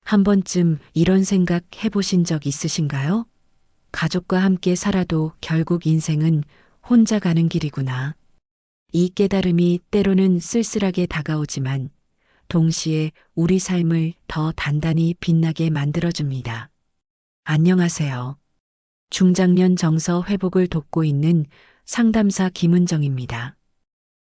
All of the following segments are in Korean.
한 번쯤 이런 생각 해보신 적 있으신가요? 가족과 함께 살아도 결국 인생은 혼자 가는 길이구나. 이 깨달음이 때로는 쓸쓸하게 다가오지만 동시에 우리 삶을 더 단단히 빛나게 만들어줍니다. 안녕하세요. 중장년 정서 회복을 돕고 있는 상담사 김은정입니다.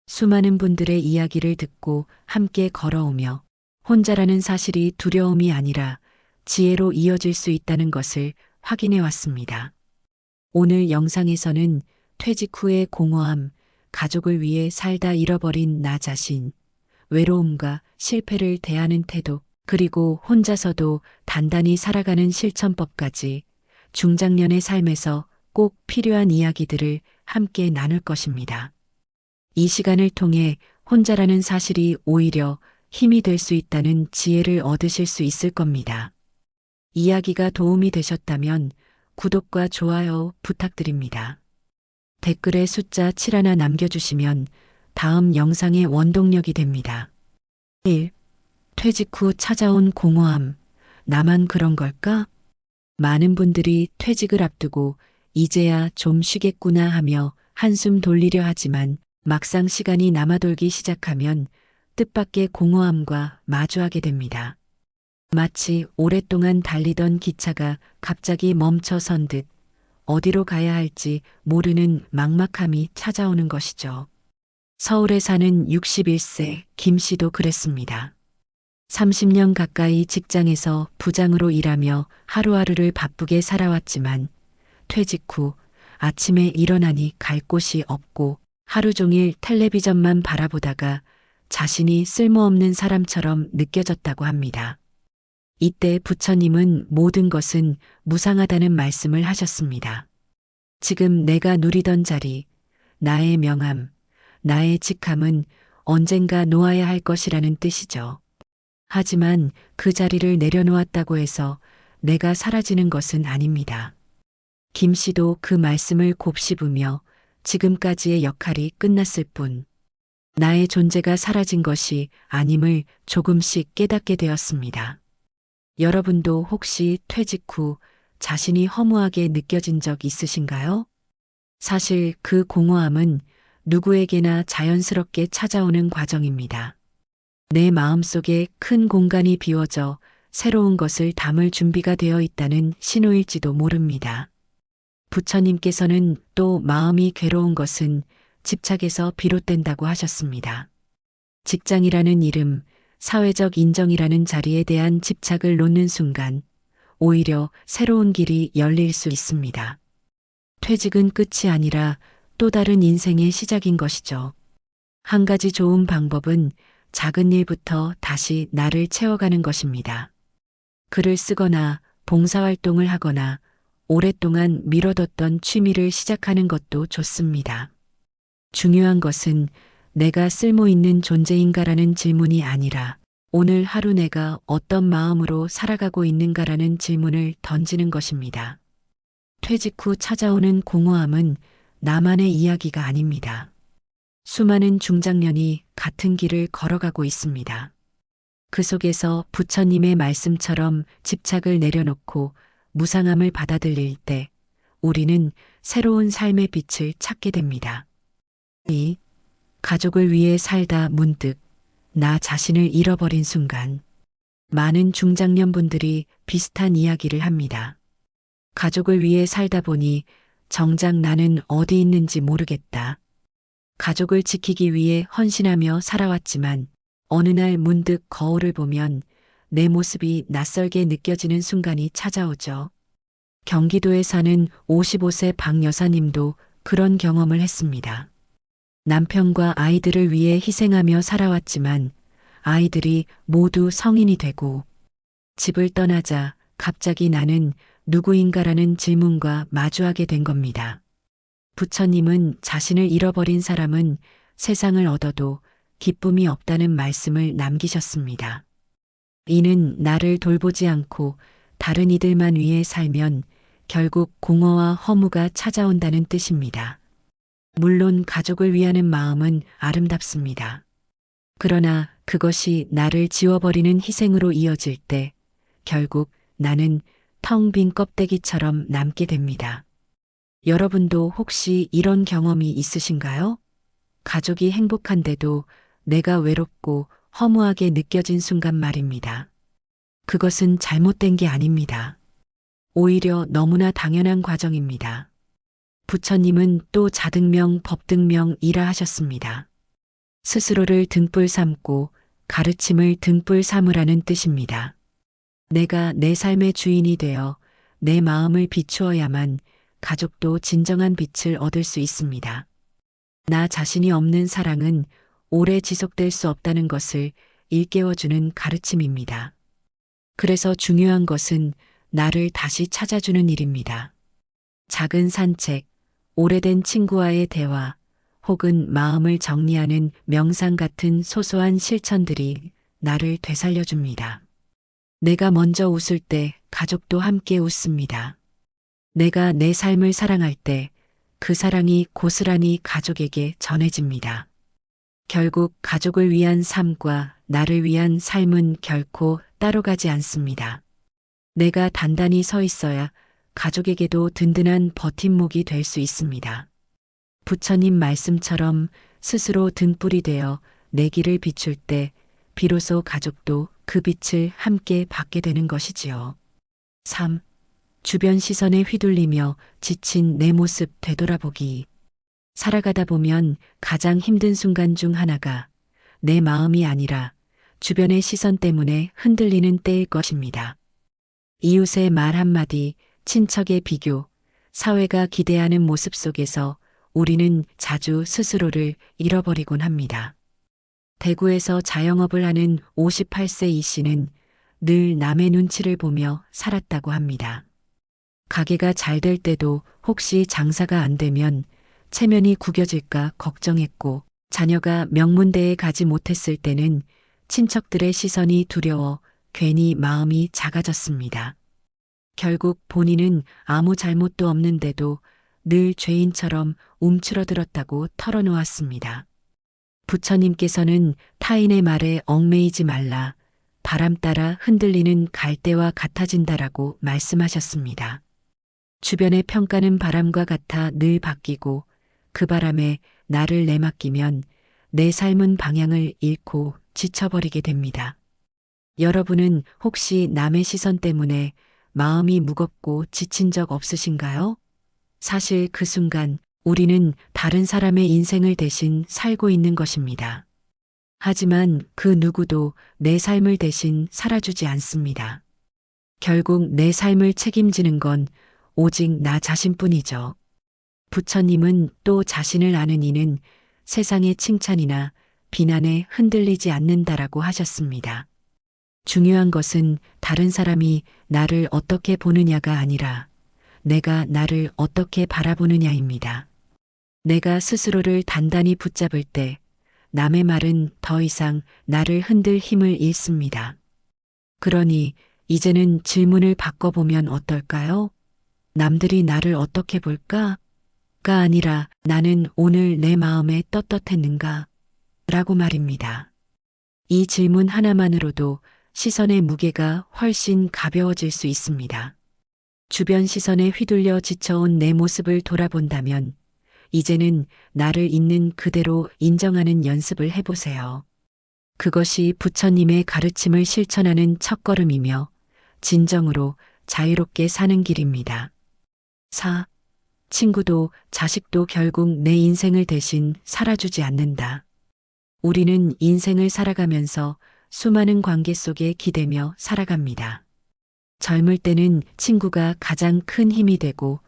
수많은 분들의 이야기를 듣고 함께 걸어오며 혼자라는 사실이 두려움이 아니라 지혜로 이어질 수 있다는 것을 확인해 왔습니다. 오늘 영상에서는 퇴직 후의 공허함, 가족을 위해 살다 잃어버린 나 자신, 외로움과 실패를 대하는 태도, 그리고 혼자서도 단단히 살아가는 실천법까지 중장년의 삶에서 꼭 필요한 이야기들을 함께 나눌 것입니다. 이 시간을 통해 혼자라는 사실이 오히려 힘이 될 수 있다는 지혜를 얻으실 수 있을 겁니다. 이야기가 도움이 되셨다면 구독과 좋아요 부탁드립니다. 댓글에 숫자 7 하나 남겨주시면 다음 영상의 원동력이 됩니다. 1. 퇴직 후 찾아온 공허함. 나만 그런 걸까? 많은 분들이 퇴직을 앞두고 이제야 좀 쉬겠구나 하며 한숨 돌리려 하지만 막상 시간이 남아돌기 시작하면 뜻밖의 공허함과 마주하게 됩니다. 마치 오랫동안 달리던 기차가 갑자기 멈춰선 듯 어디로 가야 할지 모르는 막막함이 찾아오는 것이죠. 서울에 사는 61세 김 씨도 그랬습니다. 30년 가까이 직장에서 부장으로 일하며 하루하루를 바쁘게 살아왔지만 퇴직 후 아침에 일어나니 갈 곳이 없고 하루 종일 텔레비전만 바라보다가 자신이 쓸모없는 사람처럼 느껴졌다고 합니다. 이때 부처님은 모든 것은 무상하다는 말씀을 하셨습니다. 지금 내가 누리던 자리, 나의 명함, 나의 직함은 언젠가 놓아야 할 것이라는 뜻이죠. 하지만 그 자리를 내려놓았다고 해서 내가 사라지는 것은 아닙니다. 김 씨도 그 말씀을 곱씹으며 지금까지의 역할이 끝났을 뿐, 나의 존재가 사라진 것이 아님을 조금씩 깨닫게 되었습니다. 여러분도 혹시 퇴직 후 자신이 허무하게 느껴진 적 있으신가요? 사실 그 공허함은 누구에게나 자연스럽게 찾아오는 과정입니다. 내 마음속에 큰 공간이 비워져 새로운 것을 담을 준비가 되어 있다는 신호일지도 모릅니다. 부처님께서는 또 마음이 괴로운 것은 집착에서 비롯된다고 하셨습니다. 직장이라는 이름, 사회적 인정이라는 자리에 대한 집착을 놓는 순간 오히려 새로운 길이 열릴 수 있습니다. 퇴직은 끝이 아니라 또 다른 인생의 시작인 것이죠. 한 가지 좋은 방법은 작은 일부터 다시 나를 채워가는 것입니다. 글을 쓰거나 봉사활동을 하거나 오랫동안 미뤄뒀던 취미를 시작하는 것도 좋습니다. 중요한 것은 내가 쓸모 있는 존재인가라는 질문이 아니라 오늘 하루 내가 어떤 마음으로 살아가고 있는가라는 질문을 던지는 것입니다. 퇴직 후 찾아오는 공허함은 나만의 이야기가 아닙니다. 수많은 중장년이 같은 길을 걸어가고 있습니다. 그 속에서 부처님의 말씀처럼 집착을 내려놓고 무상함을 받아들일 때 우리는 새로운 삶의 빛을 찾게 됩니다. 2. 가족을 위해 살다 문득 나 자신을 잃어버린 순간. 많은 중장년 분들이 비슷한 이야기를 합니다. 가족을 위해 살다 보니 정작 나는 어디 있는지 모르겠다. 가족을 지키기 위해 헌신하며 살아왔지만 어느 날 문득 거울을 보면 내 모습이 낯설게 느껴지는 순간이 찾아오죠. 경기도에 사는 55세 박 여사님도 그런 경험을 했습니다. 남편과 아이들을 위해 희생하며 살아왔지만 아이들이 모두 성인이 되고 집을 떠나자 갑자기 나는 누구인가라는 질문과 마주하게 된 겁니다. 부처님은 자신을 잃어버린 사람은 세상을 얻어도 기쁨이 없다는 말씀을 남기셨습니다. 이는 나를 돌보지 않고 다른 이들만 위해 살면 결국 공허와 허무가 찾아온다는 뜻입니다. 물론 가족을 위하는 마음은 아름답습니다. 그러나 그것이 나를 지워버리는 희생으로 이어질 때 결국 나는 텅 빈 껍데기처럼 남게 됩니다. 여러분도 혹시 이런 경험이 있으신가요? 가족이 행복한데도 내가 외롭고 허무하게 느껴진 순간 말입니다. 그것은 잘못된 게 아닙니다. 오히려 너무나 당연한 과정입니다. 부처님은 또 자등명 법등명이라 하셨습니다. 스스로를 등불 삼고 가르침을 등불 삼으라는 뜻입니다. 내가 내 삶의 주인이 되어 내 마음을 비추어야만 가족도 진정한 빛을 얻을 수 있습니다. 나 자신이 없는 사랑은 오래 지속될 수 없다는 것을 일깨워주는 가르침입니다. 그래서 중요한 것은 나를 다시 찾아주는 일입니다. 작은 산책, 오래된 친구와의 대화, 혹은 마음을 정리하는 명상 같은 소소한 실천들이 나를 되살려줍니다. 내가 먼저 웃을 때 가족도 함께 웃습니다. 내가 내 삶을 사랑할 때 그 사랑이 고스란히 가족에게 전해집니다. 결국 가족을 위한 삶과 나를 위한 삶은 결코 따로 가지 않습니다. 내가 단단히 서 있어야 가족에게도 든든한 버팀목이 될 수 있습니다. 부처님 말씀처럼 스스로 등불이 되어 내 길을 비출 때 비로소 가족도 그 빛을 함께 받게 되는 것이지요. 3. 주변 시선에 휘둘리며 지친 내 모습 되돌아보기. 살아가다 보면 가장 힘든 순간 중 하나가 내 마음이 아니라 주변의 시선 때문에 흔들리는 때일 것입니다. 이웃의 말 한마디, 친척의 비교, 사회가 기대하는 모습 속에서 우리는 자주 스스로를 잃어버리곤 합니다. 대구에서 자영업을 하는 58세 이 씨는 늘 남의 눈치를 보며 살았다고 합니다. 가게가 잘 될 때도 혹시 장사가 안 되면 체면이 구겨질까 걱정했고, 자녀가 명문대에 가지 못했을 때는 친척들의 시선이 두려워 괜히 마음이 작아졌습니다. 결국 본인은 아무 잘못도 없는데도 늘 죄인처럼 움츠러들었다고 털어놓았습니다. 부처님께서는 타인의 말에 얽매이지 말라, 바람 따라 흔들리는 갈대와 같아진다라고 말씀하셨습니다. 주변의 평가는 바람과 같아 늘 바뀌고 그 바람에 나를 내맡기면 내 삶은 방향을 잃고 지쳐버리게 됩니다. 여러분은 혹시 남의 시선 때문에 마음이 무겁고 지친 적 없으신가요? 사실 그 순간 우리는 다른 사람의 인생을 대신 살고 있는 것입니다. 하지만 그 누구도 내 삶을 대신 살아주지 않습니다. 결국 내 삶을 책임지는 건 오직 나 자신뿐이죠. 부처님은 또 자신을 아는 이는 세상의 칭찬이나 비난에 흔들리지 않는다라고 하셨습니다. 중요한 것은 다른 사람이 나를 어떻게 보느냐가 아니라 내가 나를 어떻게 바라보느냐입니다. 내가 스스로를 단단히 붙잡을 때 남의 말은 더 이상 나를 흔들 힘을 잃습니다. 그러니 이제는 질문을 바꿔보면 어떨까요? 남들이 나를 어떻게 볼까? 가 아니라 나는 오늘 내 마음에 떳떳했는가? 라고 말입니다. 이 질문 하나만으로도 시선의 무게가 훨씬 가벼워질 수 있습니다. 주변 시선에 휘둘려 지쳐온 내 모습을 돌아본다면 이제는 나를 있는 그대로 인정하는 연습을 해보세요. 그것이 부처님의 가르침을 실천하는 첫걸음이며 진정으로 자유롭게 사는 길입니다. 4. 친구도 자식도 결국 내 인생을 대신 살아주지 않는다. 우리는 인생을 살아가면서 수많은 관계 속에 기대며 살아갑니다. 젊을 때는 친구가 가장 큰 힘이 되고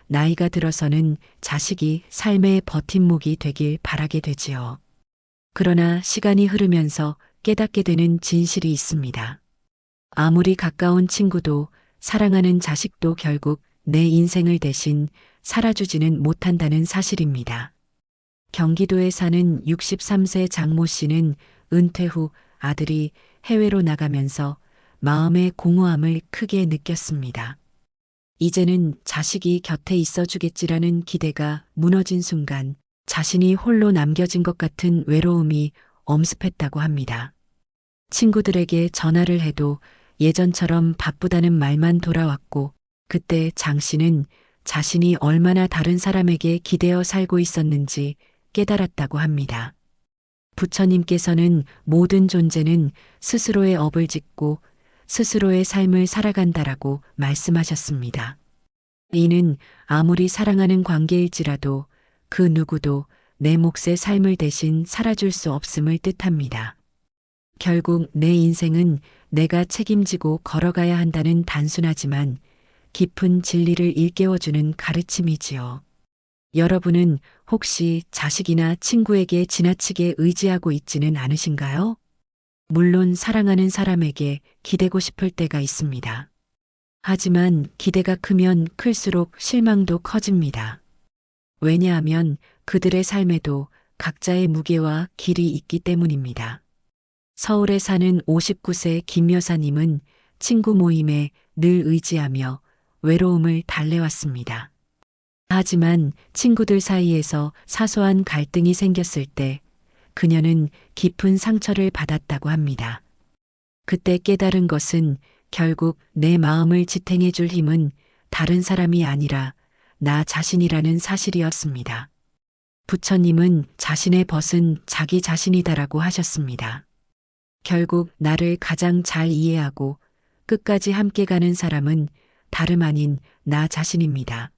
나이가 들어서는 자식이 삶의 버팀목이 되길 바라게 되지요. 그러나 시간이 흐르면서 깨닫게 되는 진실이 있습니다. 아무리 가까운 친구도 사랑하는 자식도 결국 내 인생을 대신 살아주지는 못한다는 사실입니다. 경기도에 사는 63세 장모 씨는 은퇴 후 아들이 해외로 나가면서 마음의 공허함을 크게 느꼈습니다. 이제는 자식이 곁에 있어 주겠지라는 기대가 무너진 순간 자신이 홀로 남겨진 것 같은 외로움이 엄습했다고 합니다. 친구들에게 전화를 해도 예전처럼 바쁘다는 말만 돌아왔고 그때 장 씨는 자신이 얼마나 다른 사람에게 기대어 살고 있었는지 깨달았다고 합니다. 부처님께서는 모든 존재는 스스로의 업을 짓고 스스로의 삶을 살아간다라고 말씀하셨습니다. 이는 아무리 사랑하는 관계일지라도 그 누구도 내 몫의 삶을 대신 살아줄 수 없음을 뜻합니다. 결국 내 인생은 내가 책임지고 걸어가야 한다는 단순하지만 깊은 진리를 일깨워주는 가르침이지요. 여러분은 혹시 자식이나 친구에게 지나치게 의지하고 있지는 않으신가요? 물론 사랑하는 사람에게 기대고 싶을 때가 있습니다. 하지만 기대가 크면 클수록 실망도 커집니다. 왜냐하면 그들의 삶에도 각자의 무게와 길이 있기 때문입니다. 서울에 사는 59세 김 여사님은 친구 모임에 늘 의지하며 외로움을 달래왔습니다. 하지만 친구들 사이에서 사소한 갈등이 생겼을 때 그녀는 깊은 상처를 받았다고 합니다. 그때 깨달은 것은 결국 내 마음을 지탱해 줄 힘은 다른 사람이 아니라 나 자신이라는 사실이었습니다. 부처님은 자신의 벗은 자기 자신이다라고 하셨습니다. 결국 나를 가장 잘 이해하고 끝까지 함께 가는 사람은 다름 아닌 나 자신입니다.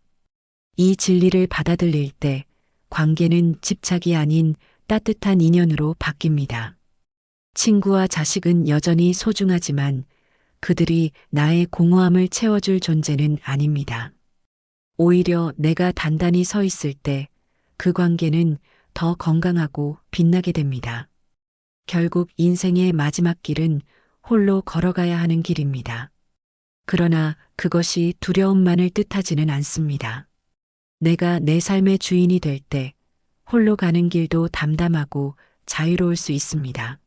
이 진리를 받아들일 때 관계는 집착이 아닌 따뜻한 인연으로 바뀝니다. 친구와 자식은 여전히 소중하지만 그들이 나의 공허함을 채워줄 존재는 아닙니다. 오히려 내가 단단히 서 있을 때 그 관계는 더 건강하고 빛나게 됩니다. 결국 인생의 마지막 길은 홀로 걸어가야 하는 길입니다. 그러나 그것이 두려움만을 뜻하지는 않습니다. 내가 내 삶의 주인이 될 때 홀로 가는 길도 담담하고 자유로울 수 있습니다.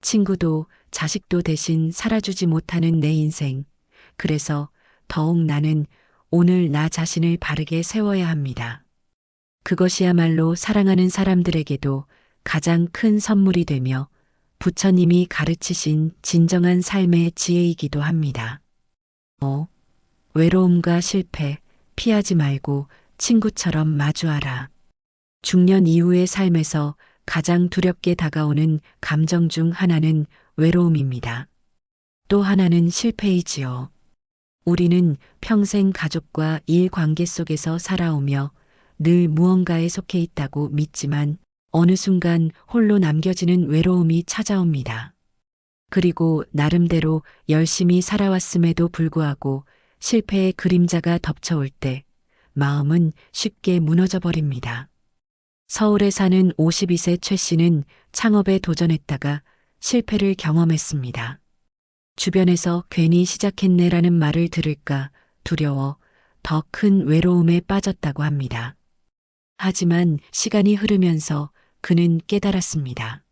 친구도 자식도 대신 살아주지 못하는 내 인생. 그래서 더욱 나는 오늘 나 자신을 바르게 세워야 합니다. 그것이야말로 사랑하는 사람들에게도 가장 큰 선물이 되며 부처님이 가르치신 진정한 삶의 지혜이기도 합니다. 외로움과 실패 피하지 말고 친구처럼 마주하라. 중년 이후의 삶에서 가장 두렵게 다가오는 감정 중 하나는 외로움입니다. 또 하나는 실패이지요. 우리는 평생 가족과 일 관계 속에서 살아오며 늘 무언가에 속해 있다고 믿지만 어느 순간 홀로 남겨지는 외로움이 찾아옵니다. 그리고 나름대로 열심히 살아왔음에도 불구하고 실패의 그림자가 덮쳐올 때 마음은 쉽게 무너져 버립니다. 서울에 사는 52세 최 씨는 창업에 도전했다가 실패를 경험했습니다. 주변에서 괜히 시작했네라는 말을 들을까 두려워 더 큰 외로움에 빠졌다고 합니다. 하지만 시간이 흐르면서 그는 깨달았습니다.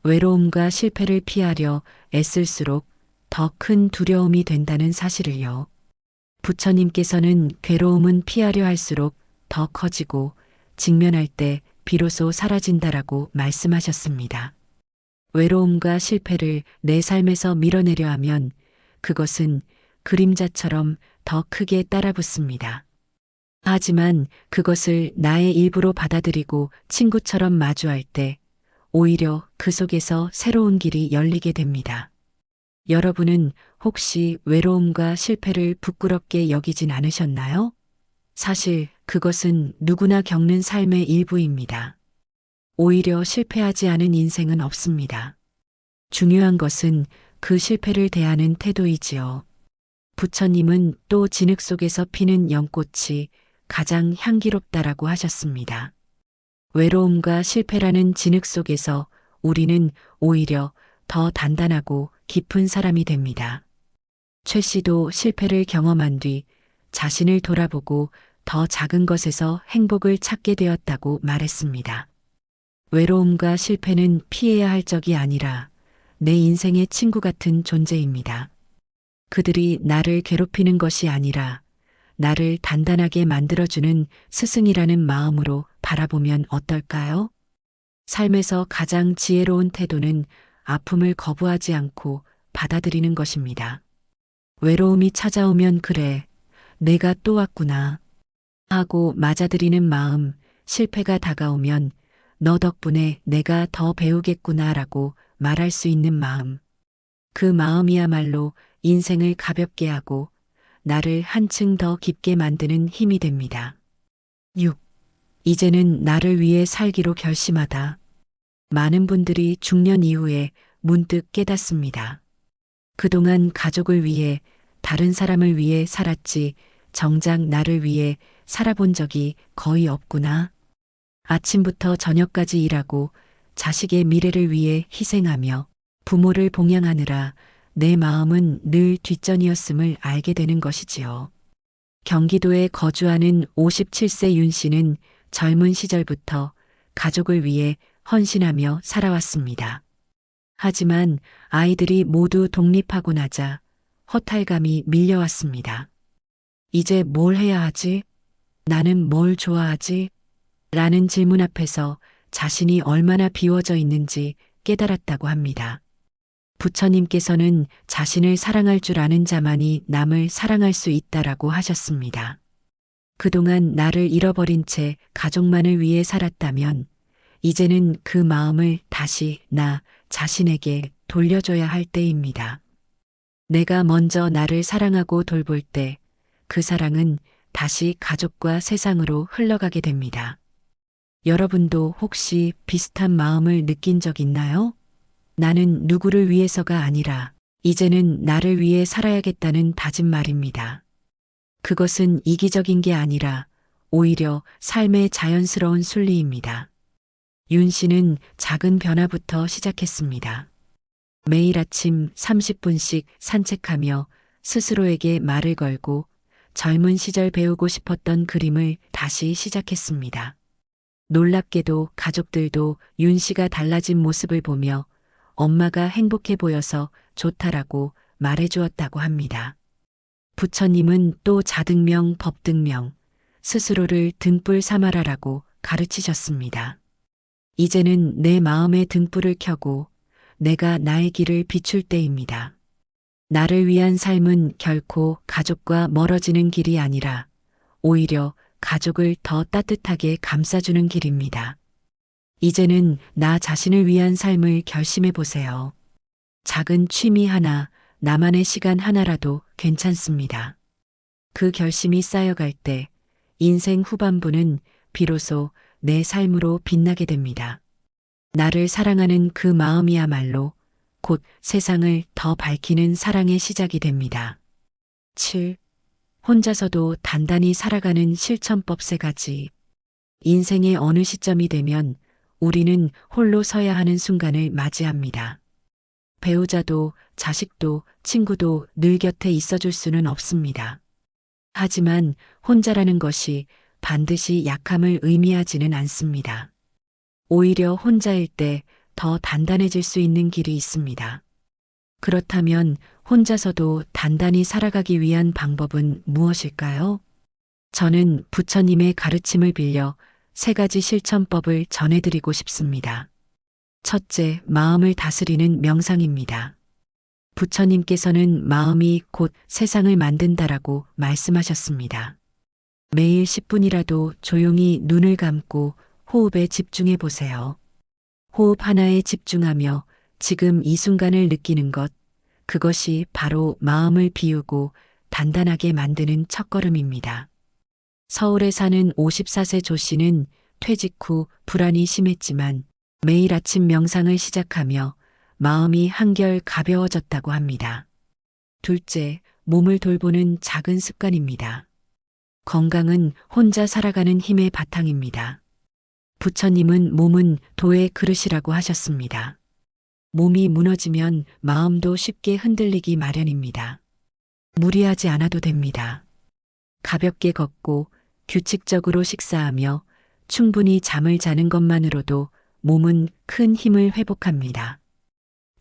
외로움과 실패를 피하려 애쓸수록 더 큰 두려움이 된다는 사실을요. 부처님께서는 괴로움은 피하려 할수록 더 커지고 직면할 때 비로소 사라진다라고 말씀하셨습니다. 외로움과 실패를 내 삶에서 밀어내려 하면 그것은 그림자처럼 더 크게 따라붙습니다. 하지만 그것을 나의 일부로 받아들이고 친구처럼 마주할 때 오히려 그 속에서 새로운 길이 열리게 됩니다. 여러분은 혹시 외로움과 실패를 부끄럽게 여기진 않으셨나요? 사실 그것은 누구나 겪는 삶의 일부입니다. 오히려 실패하지 않은 인생은 없습니다. 중요한 것은 그 실패를 대하는 태도이지요. 부처님은 또 진흙 속에서 피는 연꽃이 가장 향기롭다라고 하셨습니다. 외로움과 실패라는 진흙 속에서 우리는 오히려 더 단단하고 깊은 사람이 됩니다. 최 씨도 실패를 경험한 뒤 자신을 돌아보고 더 작은 것에서 행복을 찾게 되었다고 말했습니다. 외로움과 실패는 피해야 할 적이 아니라 내 인생의 친구 같은 존재입니다. 그들이 나를 괴롭히는 것이 아니라 나를 단단하게 만들어주는 스승이라는 마음으로 바라보면 어떨까요? 삶에서 가장 지혜로운 태도는 아픔을 거부하지 않고 받아들이는 것입니다. 외로움이 찾아오면 그래, 내가 또 왔구나 하고 맞아들이는 마음, 실패가 다가오면 너 덕분에 내가 더 배우겠구나라고 말할 수 있는 마음. 그 마음이야말로 인생을 가볍게 하고 나를 한층 더 깊게 만드는 힘이 됩니다. 6. 이제는 나를 위해 살기로 결심하다. 많은 분들이 중년 이후에 문득 깨닫습니다. 그동안 가족을 위해, 다른 사람을 위해 살았지, 정작 나를 위해 살아본 적이 거의 없구나. 아침부터 저녁까지 일하고 자식의 미래를 위해 희생하며 부모를 봉양하느라 내 마음은 늘 뒷전이었음을 알게 되는 것이지요. 경기도에 거주하는 57세 윤 씨는 젊은 시절부터 가족을 위해 헌신하며 살아왔습니다. 하지만 아이들이 모두 독립하고 나자 허탈감이 밀려왔습니다. 이제 뭘 해야 하지? 나는 뭘 좋아하지? 라는 질문 앞에서 자신이 얼마나 비워져 있는지 깨달았다고 합니다. 부처님께서는 자신을 사랑할 줄 아는 자만이 남을 사랑할 수 있다라고 하셨습니다. 그동안 나를 잃어버린 채 가족만을 위해 살았다면 이제는 그 마음을 다시 나 자신에게 돌려줘야 할 때입니다. 내가 먼저 나를 사랑하고 돌볼 때 그 사랑은 다시 가족과 세상으로 흘러가게 됩니다. 여러분도 혹시 비슷한 마음을 느낀 적 있나요? 나는 누구를 위해서가 아니라 이제는 나를 위해 살아야겠다는 다짐 말입니다. 그것은 이기적인 게 아니라 오히려 삶의 자연스러운 순리입니다. 윤 씨는 작은 변화부터 시작했습니다. 매일 아침 30분씩 산책하며 스스로에게 말을 걸고 젊은 시절 배우고 싶었던 그림을 다시 시작했습니다. 놀랍게도 가족들도 윤 씨가 달라진 모습을 보며 엄마가 행복해 보여서 좋다라고 말해주었다고 합니다. 부처님은 또 자등명, 법등명, 스스로를 등불 삼아라라고 가르치셨습니다. 이제는 내 마음의 등불을 켜고 내가 나의 길을 비출 때입니다. 나를 위한 삶은 결코 가족과 멀어지는 길이 아니라 오히려 가족을 더 따뜻하게 감싸주는 길입니다. 이제는 나 자신을 위한 삶을 결심해 보세요. 작은 취미 하나, 나만의 시간 하나라도 괜찮습니다. 그 결심이 쌓여갈 때 인생 후반부는 비로소 내 삶으로 빛나게 됩니다. 나를 사랑하는 그 마음이야말로 곧 세상을 더 밝히는 사랑의 시작이 됩니다. 7. 혼자서도 단단히 살아가는 실천법 3가지. 인생의 어느 시점이 되면 우리는 홀로 서야 하는 순간을 맞이합니다. 배우자도 자식도 친구도 늘 곁에 있어줄 수는 없습니다. 하지만 혼자라는 것이 반드시 약함을 의미하지는 않습니다. 오히려 혼자일 때 더 단단해질 수 있는 길이 있습니다. 그렇다면 혼자서도 단단히 살아가기 위한 방법은 무엇일까요? 저는 부처님의 가르침을 빌려 3가지 실천법을 전해드리고 싶습니다. 첫째, 마음을 다스리는 명상입니다. 부처님께서는 마음이 곧 세상을 만든다라고 말씀하셨습니다. 매일 10분이라도 조용히 눈을 감고 호흡에 집중해 보세요. 호흡 하나에 집중하며 지금 이 순간을 느끼는 것, 그것이 바로 마음을 비우고 단단하게 만드는 첫걸음입니다. 서울에 사는 54세 조 씨는 퇴직 후 불안이 심했지만 매일 아침 명상을 시작하며 마음이 한결 가벼워졌다고 합니다. 둘째, 몸을 돌보는 작은 습관입니다. 건강은 혼자 살아가는 힘의 바탕입니다. 부처님은 몸은 도의 그릇이라고 하셨습니다. 몸이 무너지면 마음도 쉽게 흔들리기 마련입니다. 무리하지 않아도 됩니다. 가볍게 걷고 규칙적으로 식사하며 충분히 잠을 자는 것만으로도 몸은 큰 힘을 회복합니다.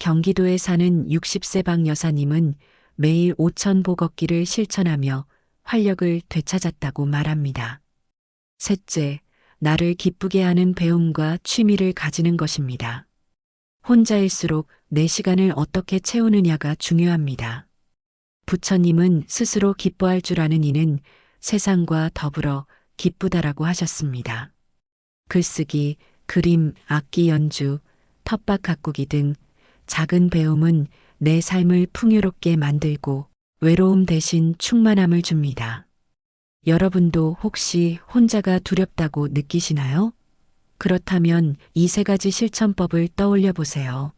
경기도에 사는 60세 박 여사님은 매일 5,000보 걷기를 실천하며 활력을 되찾았다고 말합니다. 셋째, 나를 기쁘게 하는 배움과 취미를 가지는 것입니다. 혼자일수록 내 시간을 어떻게 채우느냐가 중요합니다. 부처님은 스스로 기뻐할 줄 아는 이는 세상과 더불어 기쁘다라고 하셨습니다. 글쓰기, 그림, 악기 연주, 텃밭 가꾸기 등 작은 배움은 내 삶을 풍요롭게 만들고 외로움 대신 충만함을 줍니다. 여러분도 혹시 혼자가 두렵다고 느끼시나요? 그렇다면 이 세 가지 실천법을 떠올려 보세요.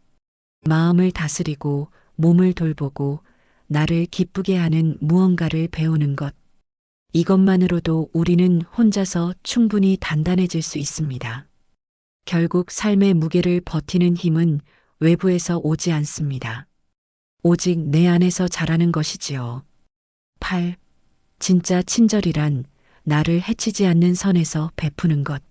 마음을 다스리고 몸을 돌보고 나를 기쁘게 하는 무언가를 배우는 것. 이것만으로도 우리는 혼자서 충분히 단단해질 수 있습니다. 결국 삶의 무게를 버티는 힘은 외부에서 오지 않습니다. 오직 내 안에서 자라는 것이지요. 8. 진짜 친절이란 나를 해치지 않는 선에서 베푸는 것.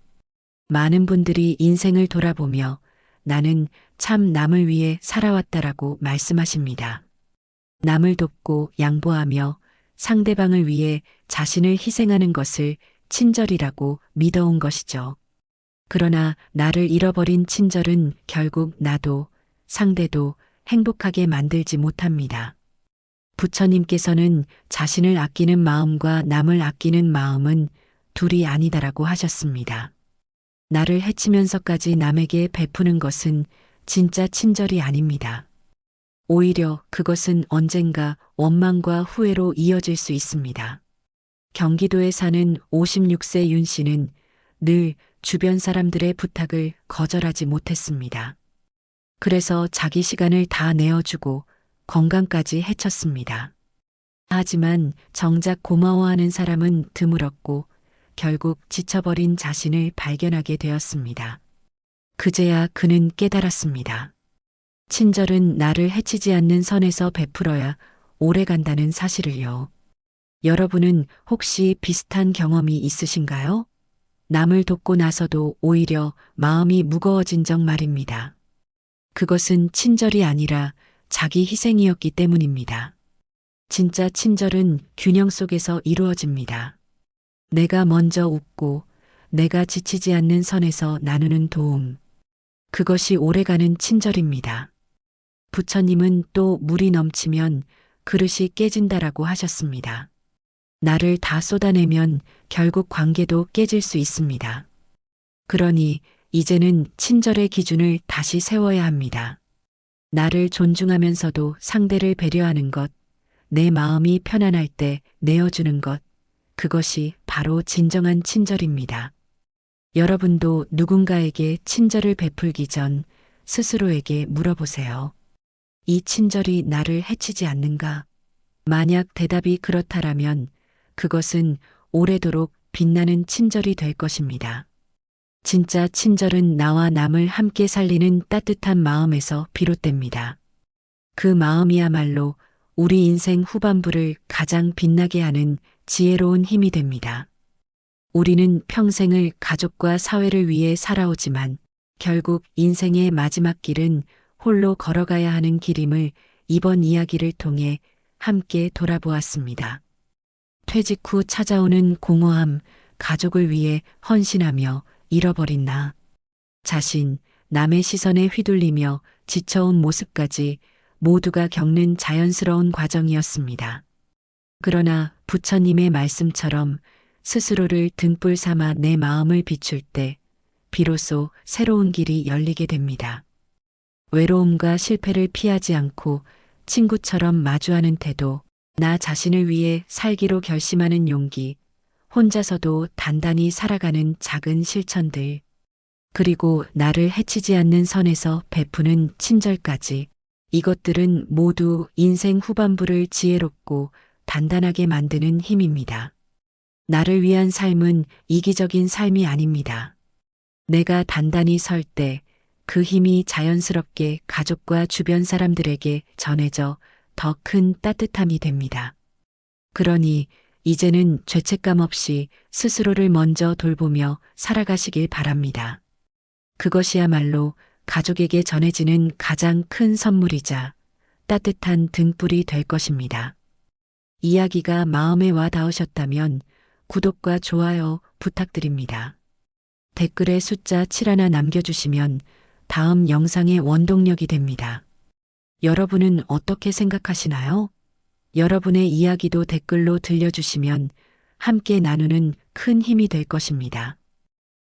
많은 분들이 인생을 돌아보며 나는 참 남을 위해 살아왔다라고 말씀하십니다. 남을 돕고 양보하며 상대방을 위해 자신을 희생하는 것을 친절이라고 믿어온 것이죠. 그러나 나를 잃어버린 친절은 결국 나도 상대도 행복하게 만들지 못합니다. 부처님께서는 자신을 아끼는 마음과 남을 아끼는 마음은 둘이 아니다라고 하셨습니다. 나를 해치면서까지 남에게 베푸는 것은 진짜 친절이 아닙니다. 오히려 그것은 언젠가 원망과 후회로 이어질 수 있습니다. 경기도에 사는 56세 윤 씨는 늘 주변 사람들의 부탁을 거절하지 못했습니다. 그래서 자기 시간을 다 내어주고 건강까지 해쳤습니다. 하지만 정작 고마워하는 사람은 드물었고 결국 지쳐버린 자신을 발견하게 되었습니다. 그제야 그는 깨달았습니다. 친절은 나를 해치지 않는 선에서 베풀어야 오래 간다는 사실을요. 여러분은 혹시 비슷한 경험이 있으신가요? 남을 돕고 나서도 오히려 마음이 무거워진 적 말입니다. 그것은 친절이 아니라 자기 희생이었기 때문입니다. 진짜 친절은 균형 속에서 이루어집니다. 내가 먼저 웃고 내가 지치지 않는 선에서 나누는 도움. 그것이 오래가는 친절입니다. 부처님은 또 물이 넘치면 그릇이 깨진다라고 하셨습니다. 나를 다 쏟아내면 결국 관계도 깨질 수 있습니다. 그러니 이제는 친절의 기준을 다시 세워야 합니다. 나를 존중하면서도 상대를 배려하는 것, 내 마음이 편안할 때 내어주는 것, 그것이 바로 진정한 친절입니다. 여러분도 누군가에게 친절을 베풀기 전 스스로에게 물어보세요. 이 친절이 나를 해치지 않는가? 만약 대답이 그렇다라면 그것은 오래도록 빛나는 친절이 될 것입니다. 진짜 친절은 나와 남을 함께 살리는 따뜻한 마음에서 비롯됩니다. 그 마음이야말로 우리 인생 후반부를 가장 빛나게 하는 지혜로운 힘이 됩니다. 우리는 평생을 가족과 사회를 위해 살아오지만 결국 인생의 마지막 길은 홀로 걸어가야 하는 길임을 이번 이야기를 통해 함께 돌아보았습니다. 퇴직 후 찾아오는 공허함, 가족을 위해 헌신하며 잃어버린 나 자신, 남의 시선에 휘둘리며 지쳐온 모습까지 모두가 겪는 자연스러운 과정이었습니다. 그러나 부처님의 말씀처럼 스스로를 등불 삼아 내 마음을 비출 때 비로소 새로운 길이 열리게 됩니다. 외로움과 실패를 피하지 않고 친구처럼 마주하는 태도, 나 자신을 위해 살기로 결심하는 용기, 혼자서도 단단히 살아가는 작은 실천들, 그리고 나를 해치지 않는 선에서 베푸는 친절까지, 이것들은 모두 인생 후반부를 지혜롭고 단단하게 만드는 힘입니다. 나를 위한 삶은 이기적인 삶이 아닙니다. 내가 단단히 설 때 그 힘이 자연스럽게 가족과 주변 사람들에게 전해져 더 큰 따뜻함이 됩니다. 그러니 이제는 죄책감 없이 스스로를 먼저 돌보며 살아가시길 바랍니다. 그것이야말로 가족에게 전해지는 가장 큰 선물이자 따뜻한 등불이 될 것입니다. 이야기가 마음에 와 닿으셨다면 구독과 좋아요 부탁드립니다. 댓글에 숫자 7 하나 남겨주시면 다음 영상의 원동력이 됩니다. 여러분은 어떻게 생각하시나요? 여러분의 이야기도 댓글로 들려주시면 함께 나누는 큰 힘이 될 것입니다.